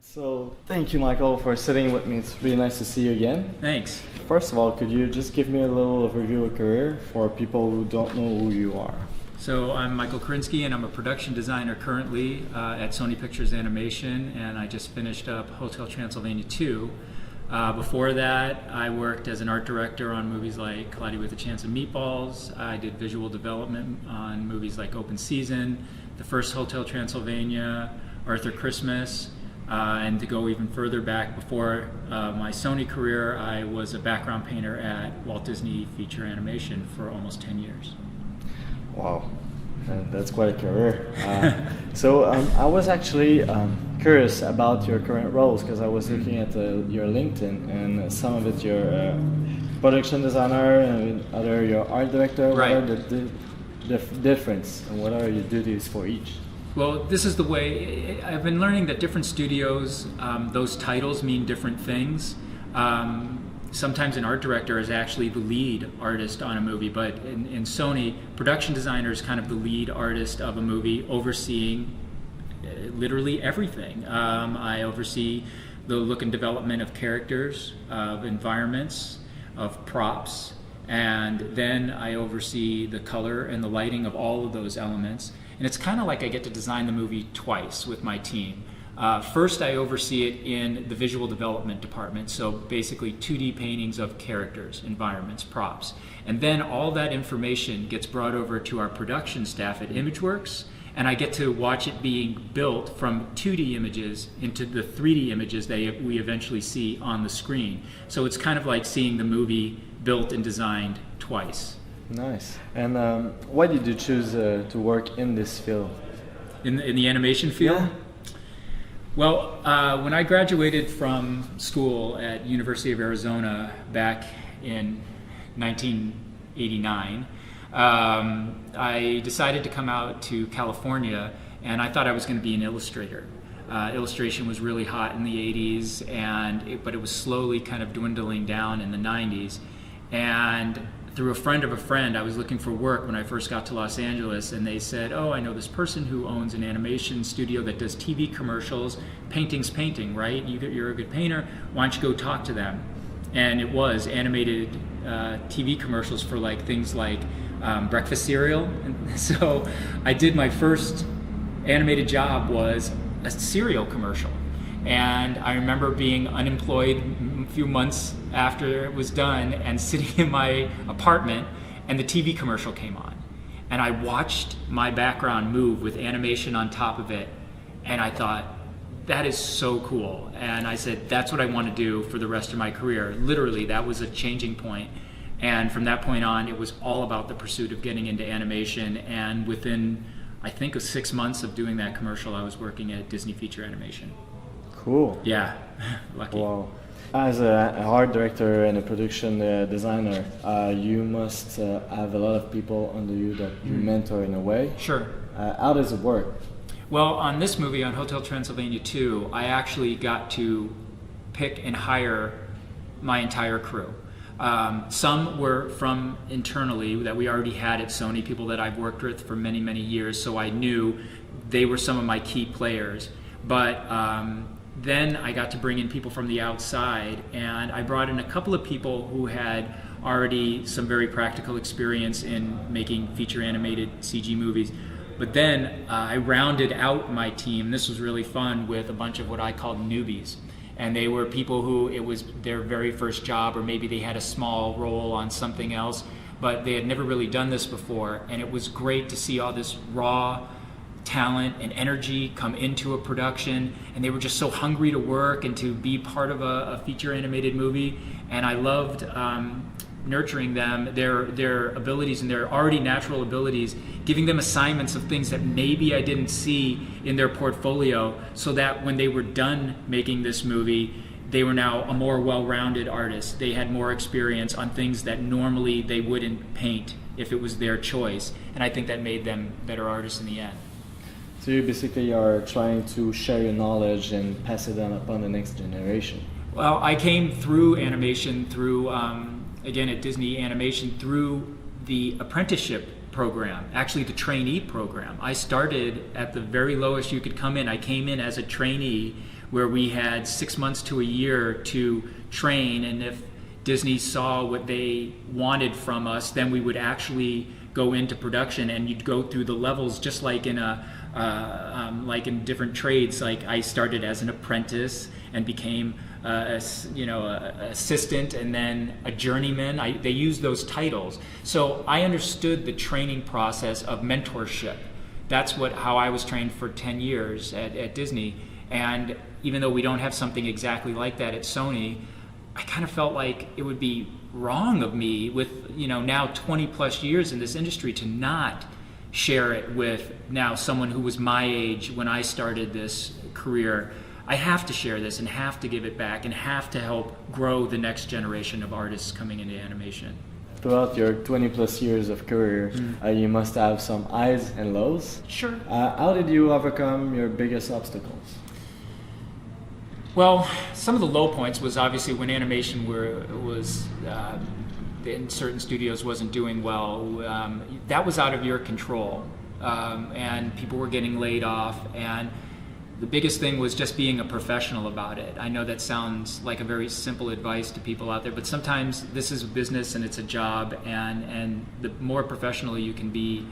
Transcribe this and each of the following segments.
So, thank you, Michael, for sitting with me. It's really nice to see you again. Thanks. First of all, could you just give me a little overview of your career for people who don't know who you are? So I'm Michael Kurinsky, and I'm a production designer currently at Sony Pictures Animation, and I just finished up Hotel Transylvania 2. Before that, I worked as an art director on movies like Cloudy with a Chance of Meatballs. I did visual development on movies like Open Season, the first Hotel Transylvania, Arthur Christmas, and to go even further back, before my Sony career, I was a background painter at Walt Disney Feature Animation for almost 10 years. Wow, that's quite a career. So I was actually curious about your current roles because I was looking at your LinkedIn, and some of it you're production designer and other you're art director. Right. What are the difference and what are your duties for each? Well, this is the way I've been learning that different studios, those titles mean different things. Sometimes an art director is actually the lead artist on a movie, but in Sony, production designer is kind of the lead artist of a movie, overseeing literally everything. I oversee the look and development of characters, of environments, of props, and then I oversee the color and the lighting of all of those elements. And it's kind of like I get to design the movie twice with my team. First, I oversee it in the visual development department, so basically 2D paintings of characters, environments, props. And then all that information gets brought over to our production staff at ImageWorks, and I get to watch it being built from 2D images into the 3D images that we eventually see on the screen. So it's kind of like seeing the movie built and designed twice. Nice. And why did you choose to work in this field? In the animation field? Yeah. Well, when I graduated from school at University of Arizona back in 1989, I decided to come out to California, and I thought I was going to be an illustrator. Illustration was really hot in the 80s, but it was slowly kind of dwindling down in the 90s. And through a friend of a friend, I was looking for work when I first got to Los Angeles, and they said, "Oh, I know this person who owns an animation studio that does TV commercials. Painting's painting, right? You're a good painter. Why don't you go talk to them?" And it was animated TV commercials for things like breakfast cereal. And so I did my first animated job was a cereal commercial. And I remember being unemployed a few months after it was done and sitting in my apartment, and the TV commercial came on. And I watched my background move with animation on top of it, and I thought, that is so cool. And I said, that's what I want to do for the rest of my career. Literally, that was a changing point. And from that point on, it was all about the pursuit of getting into animation. And within, I think, 6 months of doing that commercial, I was working at Disney Feature Animation. Cool. Yeah, lucky. Wow. As a art director and a production designer, you must have a lot of people under you that you mentor in a way. Sure. How does it work? Well, on this movie, on Hotel Transylvania 2, I actually got to pick and hire my entire crew. Some were from internally that we already had at Sony, people that I've worked with for many, many years, so I knew they were some of my key players. But then I got to bring in people from the outside, and I brought in a couple of people who had already some very practical experience in making feature animated CG movies. But then I rounded out my team, this was really fun, with a bunch of what I called newbies. And they were people who it was their very first job, or maybe they had a small role on something else, but they had never really done this before. And it was great to see all this raw talent and energy come into a production, and they were just so hungry to work and to be part of a feature animated movie. And I loved nurturing them, their abilities and their already natural abilities, giving them assignments of things that maybe I didn't see in their portfolio, so that when they were done making this movie, they were now a more well-rounded artist. They had more experience on things that normally they wouldn't paint if it was their choice. And I think that made them better artists in the end. So you basically are trying to share your knowledge and pass it on upon the next generation. Well, I came through animation, through, again at Disney Animation, through the apprenticeship program, actually the trainee program. I started at the very lowest you could come in. I came in as a trainee where we had 6 months to a year to train, and if Disney saw what they wanted from us, then we would actually go into production, and you'd go through the levels just like in like in different trades. Like I started as an apprentice and became a assistant, and then a journeyman. They use those titles. So I understood the training process of mentorship. That's how I was trained for 10 years at Disney. And even though we don't have something exactly like that at Sony, I kind of felt like it would be wrong of me with, now 20 plus years in this industry to not share it with now someone who was my age when I started this career. I have to share this and have to give it back and have to help grow the next generation of artists coming into animation. Throughout your 20 plus years of career, you must have some highs and lows. Sure. How did you overcome your biggest obstacles? Well, some of the low points was obviously when animation was in certain studios wasn't doing well. That was out of your control, and people were getting laid off. And the biggest thing was just being a professional about it. I know that sounds like a very simple advice to people out there, but sometimes this is a business and it's a job, and the more professional you can be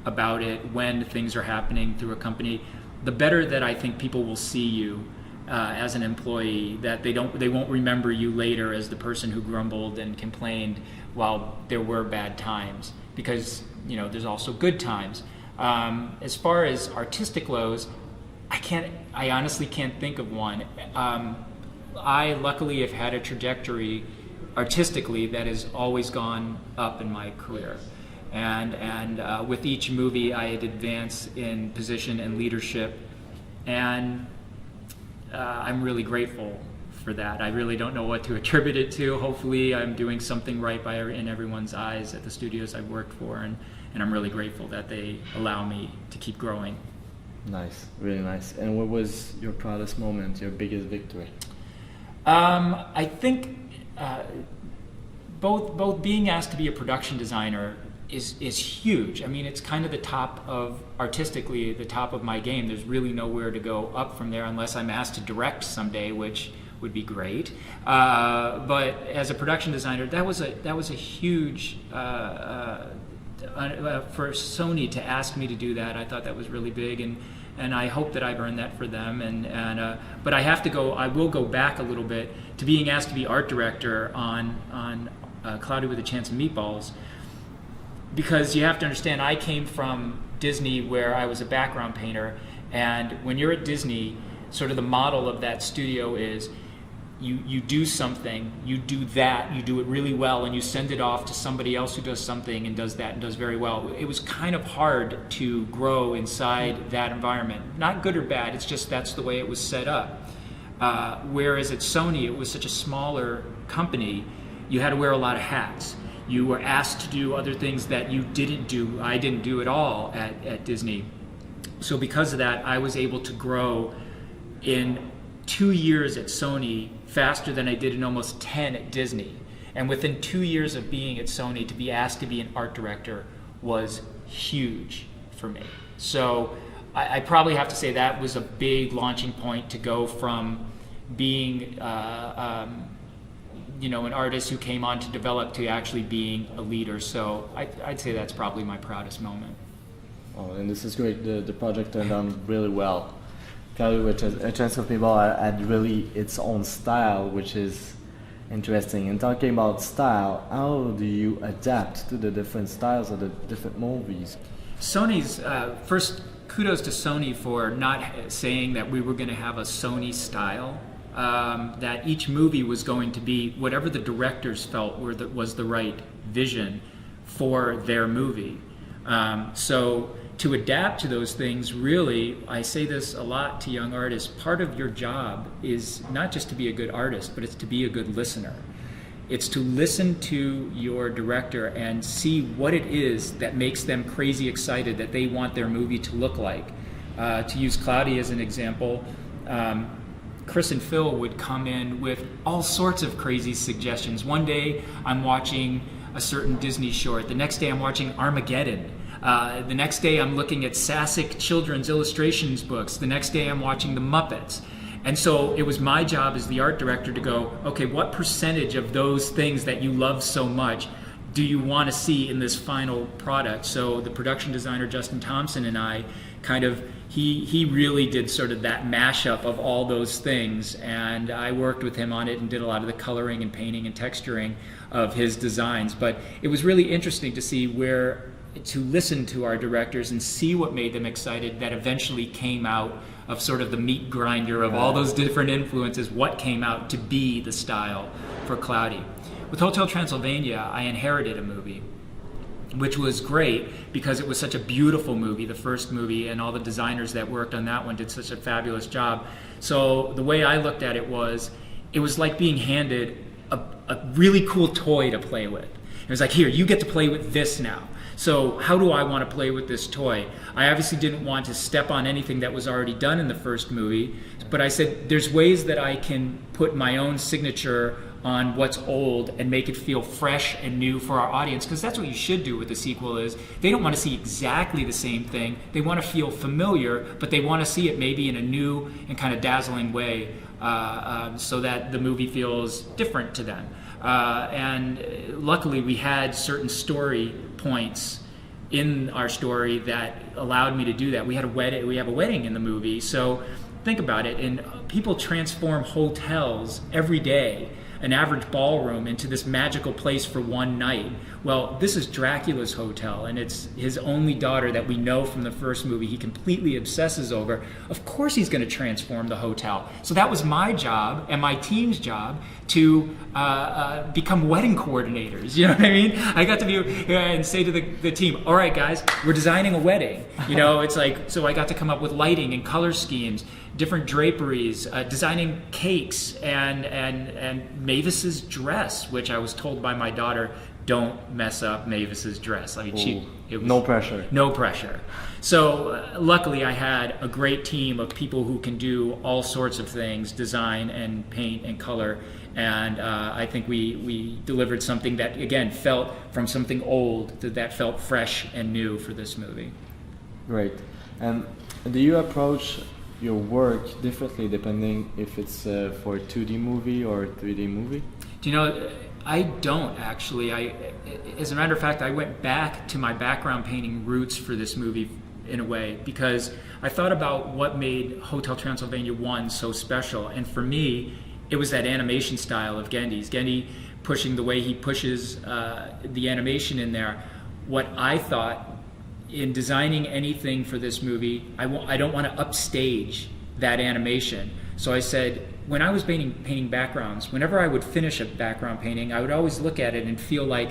about it when things are happening through a company, the better that I think people will see you as an employee, that they won't remember you later as the person who grumbled and complained while there were bad times, because there's also good times. As far as artistic lows, I honestly can't think of one. I luckily have had a trajectory artistically that has always gone up in my career. And with each movie I had advanced in position and leadership, and I'm really grateful for that. I really don't know what to attribute it to. Hopefully I'm doing something right in everyone's eyes at the studios I've worked for, and I'm really grateful that they allow me to keep growing. Nice, really nice. And what was your proudest moment, your biggest victory? I think both being asked to be a production designer is huge. I mean, it's kind of the top of, artistically, the top of my game. There's really nowhere to go up from there unless I'm asked to direct someday, which would be great. But as a production designer, that was a huge for Sony to ask me to do that. I thought that was really big, and I hope that I've earned that for them. But I will go back a little bit to being asked to be art director on Cloudy with a Chance of Meatballs, because you have to understand, I came from Disney where I was a background painter, and when you're at Disney, sort of the model of that studio is you do something, you do it really well, and you send it off to somebody else who does something and does that and does very well. It was kind of hard to grow inside that environment. Not good or bad, it's just that's the way it was set up. Whereas at Sony, it was such a smaller company, you had to wear a lot of hats. You were asked to do other things that you didn't do. I didn't do at all at Disney. So because of that, I was able to grow in 2 years at Sony faster than I did in almost 10 at Disney. And within 2 years of being at Sony, to be asked to be an art director was huge for me. So I probably have to say that was a big launching point to go from being an artist who came on to develop to actually being a leader. So I'd say that's probably my proudest moment. Oh, and this is great. The project turned out really well. Cloudy with a Chance of Meatballs had really its own style, which is interesting. And talking about style, how do you adapt to the different styles of the different movies? Sony's, first, kudos to Sony for not saying that we were going to have a Sony style. That each movie was going to be whatever the directors felt was the right vision for their movie. So to adapt to those things, really, I say this a lot to young artists, part of your job is not just to be a good artist, but it's to be a good listener. It's to listen to your director and see what it is that makes them crazy excited that they want their movie to look like. To use Cloudy as an example, Chris and Phil would come in with all sorts of crazy suggestions. One day I'm watching a certain Disney short. The next day I'm watching Armageddon. The next day I'm looking at Sasek children's illustrations books. The next day I'm watching The Muppets. And so it was my job as the art director to go, okay, what percentage of those things that you love so much do you want to see in this final product? So the production designer, Justin Thompson, and I kind of, he really did sort of that mashup of all those things, and I worked with him on it and did a lot of the coloring and painting and texturing of his designs. But it was really interesting to see to listen to our directors and see what made them excited that eventually came out of sort of the meat grinder of all those different influences, what came out to be the style for Cloudy. With Hotel Transylvania, I inherited a movie, which was great because it was such a beautiful movie, the first movie, and all the designers that worked on that one did such a fabulous job. So the way I looked at it was like being handed a really cool toy to play with. It was like, here, you get to play with this now. So how do I want to play with this toy? I obviously didn't want to step on anything that was already done in the first movie, but I said there's ways that I can put my own signature on what's old and make it feel fresh and new for our audience, because that's what you should do with the sequel. Is they don't want to see exactly the same thing. They want to feel familiar, but they want to see it maybe in a new and kind of dazzling way, so that the movie feels different to them. And luckily we had certain story points in our story that allowed me to do that. We have a wedding in the movie, so think about it, and people transform hotels every day, an average ballroom, into this magical place for one night. Well, this is Dracula's hotel, and it's his only daughter that we know from the first movie he completely obsesses over. Of course he's going to transform the hotel. So that was my job and my team's job to become wedding coordinators. You know what I mean? I got to be and say to the team, all right, guys, we're designing a wedding. You know, it's like, so I got to come up with lighting and color schemes, different draperies, designing cakes, and Mavis's dress, which I was told by my daughter, don't mess up Mavis's dress. I mean, it was, no pressure. No pressure. So luckily I had a great team of people who can do all sorts of things, design and paint and color, and I think we delivered something that, again, felt from something old that felt fresh and new for this movie. Great. And do you approach your work differently depending if it's for a 2D movie or a 3D movie? Do you know, I don't actually. As a matter of fact, I went back to my background painting roots for this movie in a way, because I thought about what made Hotel Transylvania 1 so special, and for me, it was that animation style of Gendy's. Gendy pushing the way he pushes the animation in there. What I thought in designing anything for this movie, I don't want to upstage that animation. So I said, when I was painting backgrounds, whenever I would finish a background painting, I would always look at it and feel like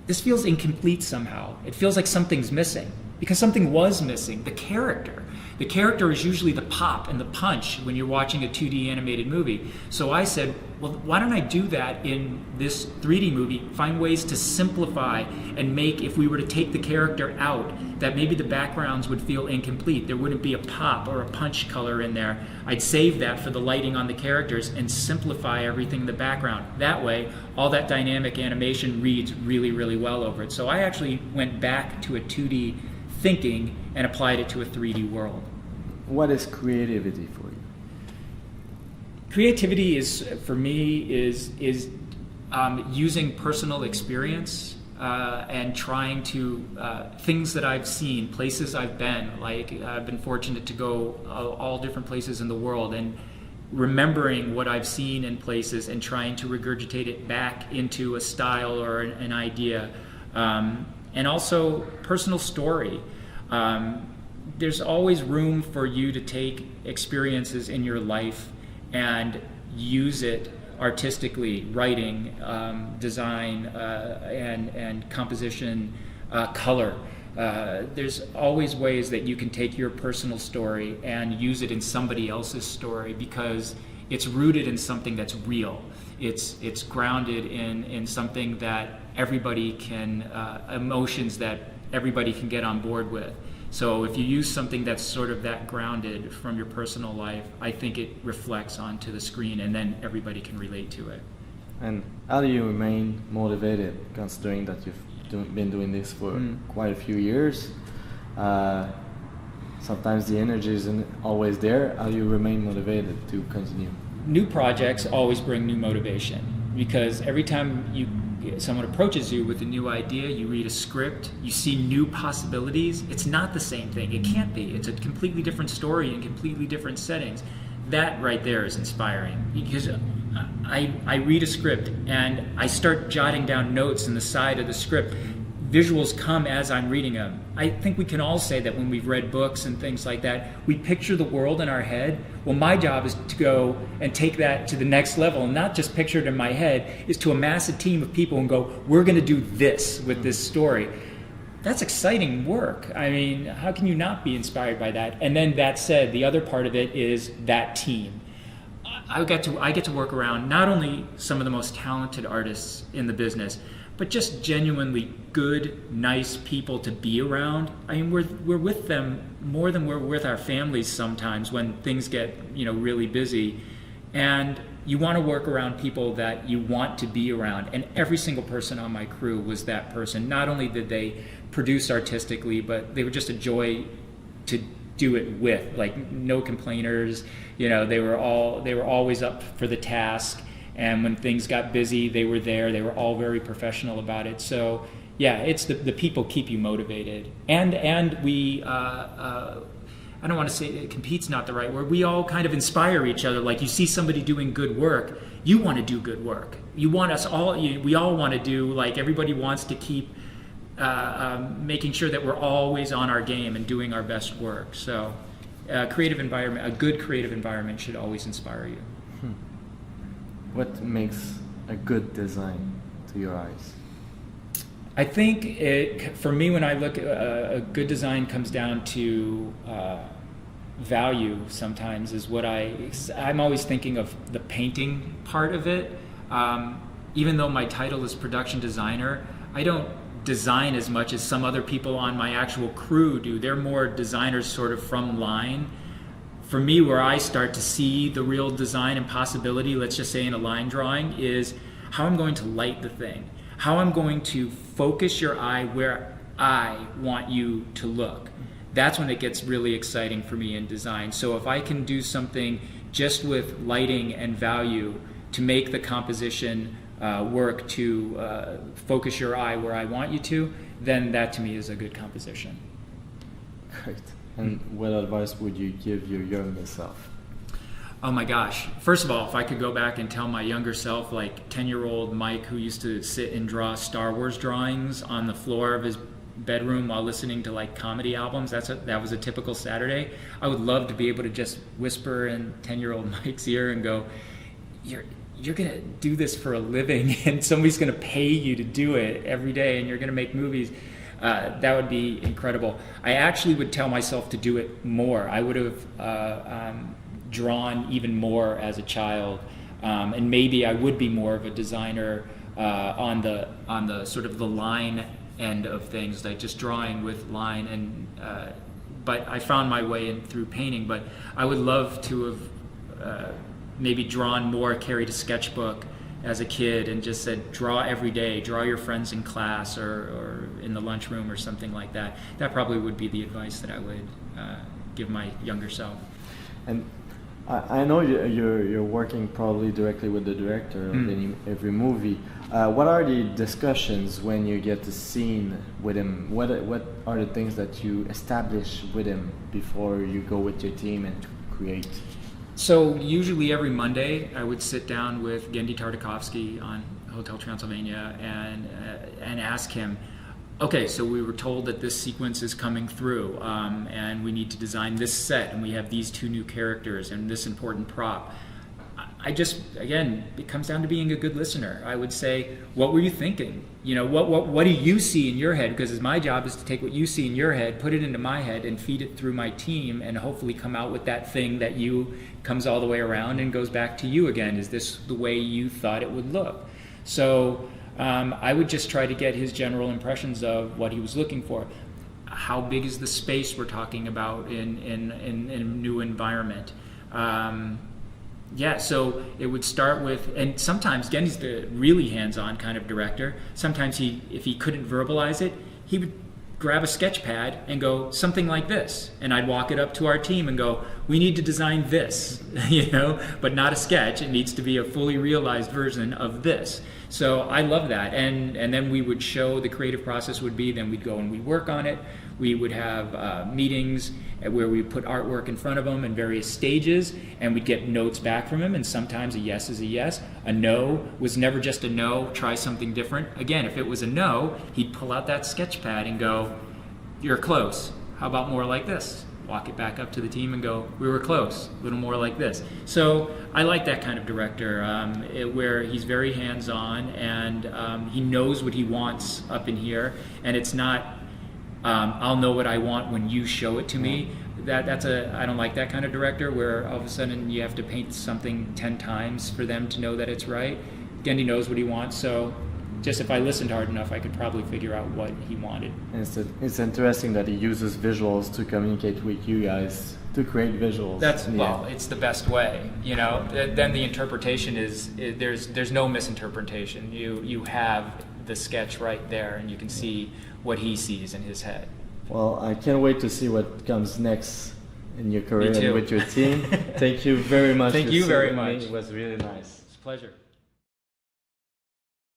this feels incomplete somehow. It feels like something's missing, because something was missing, the character. The character is usually the pop and the punch when you're watching a 2D animated movie. So I said, well, why don't I do that in this 3D movie, find ways to simplify and make, if we were to take the character out, that maybe the backgrounds would feel incomplete. There wouldn't be a pop or a punch color in there. I'd save that for the lighting on the characters and simplify everything in the background. That way, all that dynamic animation reads really, really well over it. So I actually went back to a 2D thinking and applied it to a 3D world. What is creativity for you? Creativity is, for me, is using personal experience and trying to things that I've seen, places I've been. Like, I've been fortunate to go all different places in the world, and remembering what I've seen in places and trying to regurgitate it back into a style or an idea, and also personal story. There's always room for you to take experiences in your life and use it artistically, writing, design, and composition, color. There's always ways that you can take your personal story and use it in somebody else's story, because it's rooted in something that's real. It's grounded in something that everybody can, emotions that everybody can get on board with. So if you use something that's sort of that grounded from your personal life, I think it reflects onto the screen, and then everybody can relate to it. And how do you remain motivated, considering that you've been doing this for quite a few years? sometimes the energy isn't always there. How do you remain motivated to continue? New projects always bring new motivation, because every time someone approaches you with a new idea, you read a script, you see new possibilities. It's not the same thing. It can't be. It's a completely different story in completely different settings. That right there is inspiring, because I read a script and I start jotting down notes in the side of the script. Visuals come as I'm reading them. I think we can all say that when we've read books and things like that, we picture the world in our head. Well, my job is to go and take that to the next level, and not just picture it in my head, is to amass a team of people and go, we're going to do this with this story. That's exciting work. I mean, how can you not be inspired by that? And then that said, the other part of it is that team. I get to work around not only some of the most talented artists in the business, but just genuinely good, nice people to be around. I mean, we're with them more than we're with our families sometimes when things get, really busy. And you want to work around people that you want to be around. And every single person on my crew was that person. Not only did they produce artistically, but they were just a joy to do it with. Like, no complainers. They were always up for the task. And when things got busy, they were there. They were all very professional about it. So, yeah, it's the people keep you motivated. And we, I don't want to say compete's not the right word. We all kind of inspire each other. Like, you see somebody doing good work, you want to do good work. You want us all. We all want to do. Like, everybody wants to keep making sure that we're always on our game and doing our best work. So, a good creative environment should always inspire you. What makes a good design to your eyes? I think for me, when I look at a good design, comes down to value. Sometimes is what I'm always thinking of the painting part of it. Even though my title is production designer, I don't design as much as some other people on my actual crew do. They're more designers sort of from line. For me, where I start to see the real design and possibility, let's just say in a line drawing, is how I'm going to light the thing, how I'm going to focus your eye where I want you to look. That's when it gets really exciting for me in design. So if I can do something just with lighting and value to make the composition work to focus your eye where I want you to, then that to me is a good composition. Great. And what advice would you give your younger self? Oh my gosh. First of all, if I could go back and tell my younger self, like 10-year-old Mike, who used to sit and draw Star Wars drawings on the floor of his bedroom while listening to like comedy albums, that was a typical Saturday. I would love to be able to just whisper in 10-year-old Mike's ear and go, you're going to do this for a living, and somebody's going to pay you to do it every day, and you're going to make movies. That would be incredible. I actually would tell myself to do it more. I would have drawn even more as a child, and maybe I would be more of a designer on the sort of the line end of things, like just drawing with line. And but I found my way in through painting. But I would love to have maybe drawn more, carried a sketchbook as a kid and just said, draw every day, draw your friends in class or in the lunchroom or something like that. That probably would be the advice that I would give my younger self. And I know you're working probably directly with the director of every movie. What are the discussions when you get the scene with him? What are the things that you establish with him before you go with your team and create? So usually every Monday, I would sit down with Genndy Tartakovsky on Hotel Transylvania and ask him, okay, so we were told that this sequence is coming through, and we need to design this set, and we have these two new characters and this important prop. Again, it comes down to being a good listener. I would say, what were you thinking? What do you see in your head? Because my job is to take what you see in your head, put it into my head, and feed it through my team, and hopefully come out with that thing that comes all the way around and goes back to you again. Is this the way you thought it would look? So I would just try to get his general impressions of what he was looking for. How big is the space we're talking about in a new environment? So it would start with, and sometimes Genndy's the really hands-on kind of director. Sometimes if he couldn't verbalize it, he would grab a sketch pad and go something like this, and I'd walk it up to our team and go, we need to design this, but not a sketch. It needs to be a fully realized version of this. So I love that, and then we would show the creative process would be, then we'd go and we'd work on it. We would have meetings where we put artwork in front of him in various stages, and we'd get notes back from him, and sometimes a yes is a yes. A no was never just a no, try something different. Again, if it was a no, he'd pull out that sketch pad and go, you're close. How about more like this? Walk it back up to the team and go, we were close, a little more like this. So I like that kind of director, where he's very hands-on, and he knows what he wants up in here, and it's not, I'll know what I want when you show it to me. I don't like that kind of director where all of a sudden you have to paint something 10 times for them to know that it's right. Gendy knows what he wants, so just if I listened hard enough, I could probably figure out what he wanted. And it's interesting that he uses visuals to communicate with you guys, to create visuals. It's the best way, Then the interpretation is there's no misinterpretation. You have the sketch right there, and you can see what he sees in his head. Well, I can't wait to see what comes next in your career Me too. and with your team. Thank you very much. Thank you very much. It was really nice. It's a pleasure.